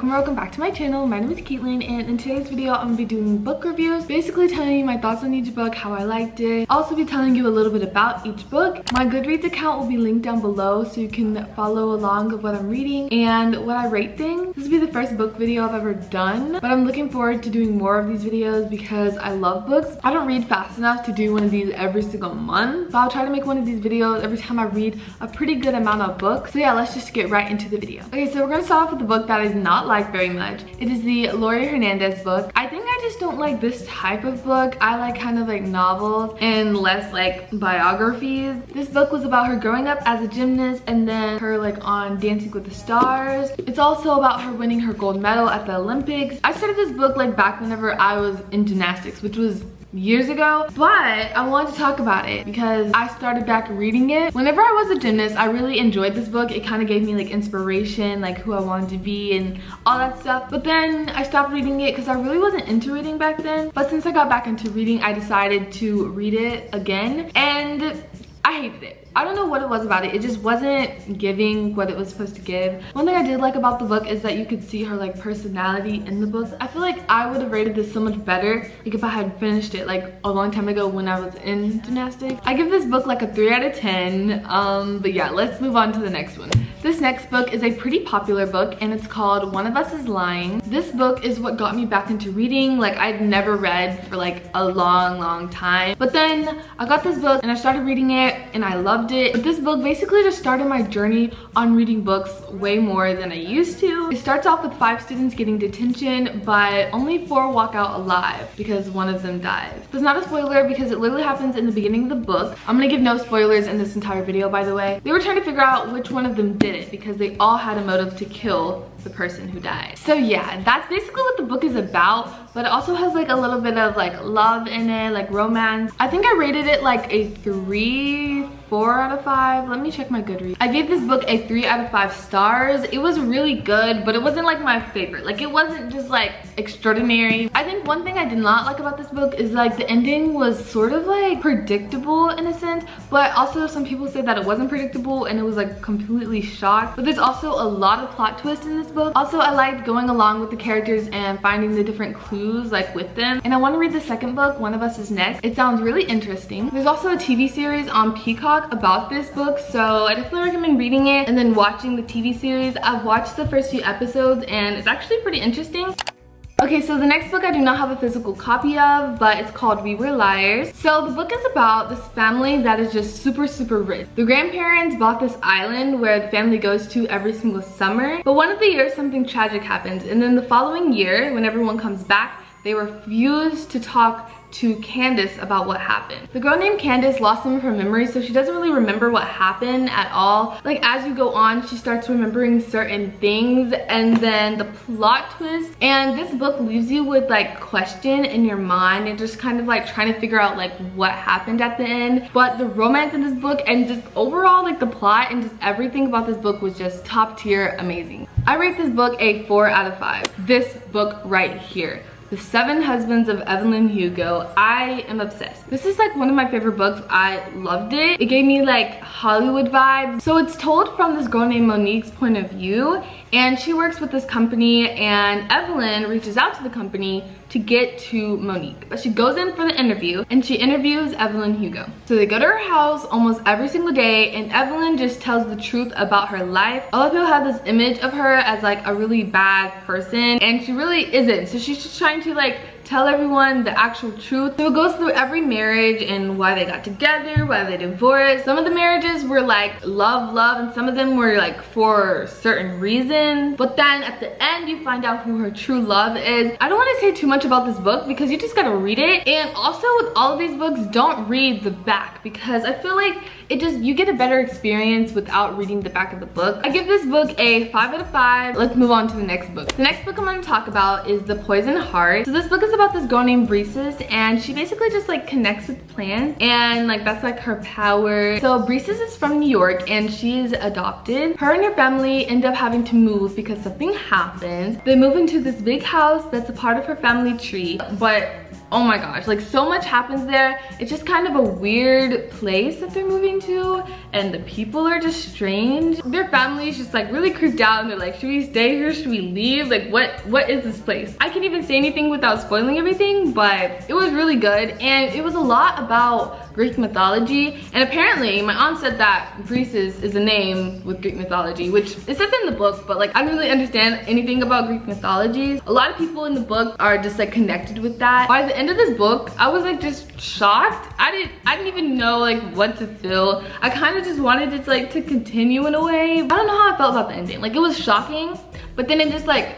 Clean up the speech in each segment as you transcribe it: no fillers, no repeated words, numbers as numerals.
welcome back to my channel. My name is Kaitlyn, and in today's video I'm gonna be doing book reviews, basically telling you my thoughts on each book, how I liked it. I'll also be telling you a little bit about each book. My Goodreads account will be linked down below so you can follow along with what I'm reading and what I rate things. This will be the first book video I've ever done, but I'm looking forward to doing more of these videos because I love books. I don't read fast enough to do one of these every single month, but I'll try to make one of these videos every time I read a pretty good amount of books. So yeah, let's just get right into the video. Okay, so we're gonna start off with the book that I did not like very much. It is the Laurie Hernandez book. I think I just don't like this type of book. I like kind of like novels and less like biographies. This book was about her growing up as a gymnast and then her like on Dancing with the Stars. It's also about her winning her gold medal at the Olympics. I started this book like back whenever I was in gymnastics, which was years ago, but I wanted to talk about it because I started back reading it. Whenever I was a gymnast, I really enjoyed this book. It kind of gave me like inspiration, like who I wanted to be and all that stuff. But then I stopped reading it because I really wasn't into reading back then. But since I got back into reading, I decided to read it again and I hated it. I don't know what it was about it. It just wasn't giving what it was supposed to give. One thing I did like about the book is that you could see her like personality in the book. I feel like I would have rated this so much better like if I had finished it like a long time ago when I was in gymnastics. I give this book like a 3 out of 10. But yeah, let's move on to the next one. This next book is a pretty popular book and it's called One of Us is Lying. This book is what got me back into reading. Like I'd never read for like a long time. But then I got this book and I started reading it and I loved it. But this book basically just started my journey on reading books way more than I used to. It starts off with 5 students getting detention, but only 4 walk out alive because one of them dies. It's not a spoiler because it literally happens in the beginning of the book. I'm gonna give no spoilers in this entire video, by the way. They were trying to figure out which one of them did it because they all had a motive to kill the person who died. So yeah, that's basically what the book is about, but it also has like a little bit of like love in it, like romance. I think I rated it like a 4 out of 5. Let me check my Goodreads. I gave this book a 3 out of 5 stars. It was really good, but it wasn't like my favorite. Like it wasn't just like extraordinary. I think one thing I did not like about this book is like the ending was sort of like predictable in a sense, but also some people say that it wasn't predictable and it was like completely shocked. But there's also a lot of plot twists in this book. Also, I liked going along with the characters and finding the different clues like with them. And I want to read the second book, One of Us is Next. It sounds really interesting. There's also a TV series on Peacock about this book, so I definitely recommend reading it and then watching the TV series. I've watched the first few episodes and it's actually pretty interesting. Okay, so the next book I do not have a physical copy of, but it's called We Were Liars. So the book is about this family that is just super rich. The grandparents bought this island where the family goes to every single summer, but one of the years something tragic happens, and then the following year when everyone comes back, they refuse to talk to Candace about what happened. The girl named Candace lost some of her memories, so she doesn't really remember what happened at all. Like as you go on, she starts remembering certain things and then the plot twist. And this book leaves you with like question in your mind and just kind of like trying to figure out like what happened at the end. But the romance in this book and just overall like the plot and just everything about this book was just top tier amazing. I rate this book a 4 out of 5. This book right here, The 7 Husbands of Evelyn Hugo. I am obsessed. This is like one of my favorite books. I loved it. It gave me like Hollywood vibes. So it's told from this girl named Monique's point of view, and she works with this company and Evelyn reaches out to the company to get to Monique. But she goes in for the interview and she interviews Evelyn Hugo. So they go to her house almost every single day and Evelyn just tells the truth about her life. A lot of people have this image of her as like a really bad person and she really isn't. So she's just trying to like tell everyone the actual truth. So it goes through every marriage and why they got together, why they divorced. Some of the marriages were like love, and some of them were like for certain reasons. But then at the end, you find out who her true love is. I don't want to say too much about this book because you just gotta read it. And also with all of these books, don't read the back because I feel like you get a better experience without reading the back of the book. I give this book a 5 out of 5. Let's move on to the next book. The next book I'm going to talk about is The Poison Heart. So this book is about this girl named Breezes and she basically just like connects with plants and like that's like her power. So Breezes is from New York and she's adopted. Her and her family end up having to move because something happens. They move into this big house that's a part of her family tree, but oh my gosh, like so much happens there. It's just kind of a weird place that they're moving to, and the people are just strange. Their family is just like really creeped out, and they're like, should we stay here? Should we leave? Like what is this place? I can't even say anything without spoiling everything, but it was really good, and it was a lot about Greek mythology. And apparently my aunt said that Greece is a name with Greek mythology, which it says in the book, but like I don't really understand anything about Greek mythologies. A lot of people in the book are just like connected with that. By the end of this book, I was like just shocked. I didn't even know like what to feel. I kind of just wanted it like to continue in a way. I don't know how I felt about the ending. Like it was shocking, but then it just like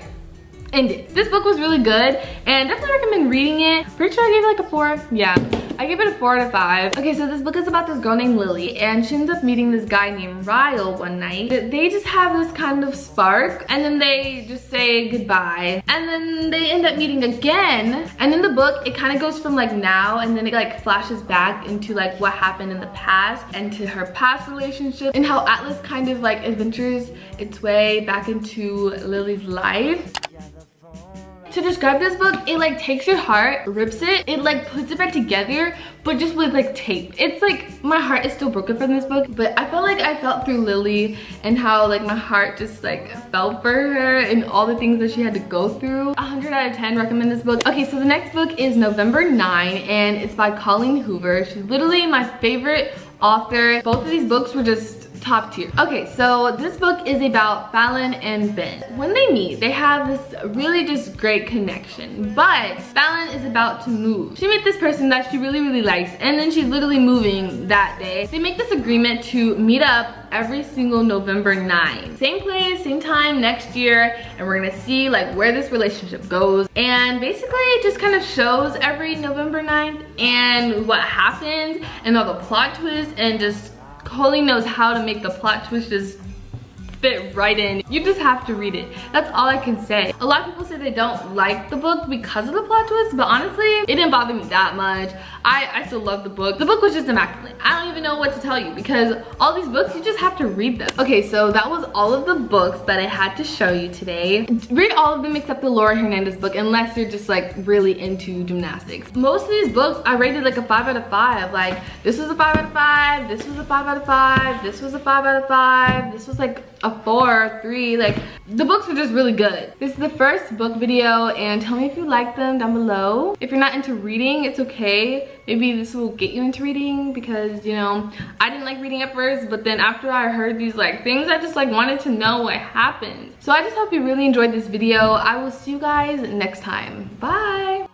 ended. This book was really good, and definitely recommend reading it. Pretty sure I gave it like a 4. Yeah, I gave it a 4 out of 5. Okay, so this book is about this girl named Lily, and she ends up meeting this guy named Ryle one night. They just have this kind of spark, and then they just say goodbye, and then they end up meeting again. And in the book, it kind of goes from like now, and then it like flashes back into like what happened in the past and to her past relationship, and how Atlas kind of like adventures its way back into Lily's life. To describe this book, it like takes your heart, rips it, it like puts it back together, but just with like tape. It's like, my heart is still broken from this book, but I felt like I felt through Lily and how like my heart just like felt for her and all the things that she had to go through. 100 out of 10, recommend this book. Okay, so the next book is November 9, and it's by Kaitlyn Hoover. She's literally my favorite author. Both of these books were just top tier. Okay, so this book is about Fallon and Ben. When they meet, they have this really just great connection, but Fallon is about to move. She meets this person that she really likes, and then she's literally moving that day. They make this agreement to meet up every single November 9. Same place, same time next year, and we're gonna see like where this relationship goes. And basically it just kind of shows every November 9th and what happens and all the plot twists, and just Holy knows how to make the plot twist just fit right in. You just have to read it. That's all I can say. A lot of people say they don't like the book because of the plot twist, but honestly, it didn't bother me that much. I still love the book. The book was just immaculate. I don't even know what to tell you, because all these books, you just have to read them. Okay, so that was all of the books that I had to show you today. Read all of them except the Laurie Hernandez book, unless you're just like really into gymnastics. Most of these books, I rated like a 5 out of 5. Like this was a 5 out of 5, this was a 5 out of 5, this was a 5 out of 5, this was like a 4, 3, like the books are just really good. This is the first book video, and tell me if you like them down below. If you're not into reading, it's okay. Maybe this will get you into reading, because you know, I didn't like reading at first, but then after I heard these like things, I just like wanted to know what happened. So I just hope you really enjoyed this video. I will see you guys next time. Bye.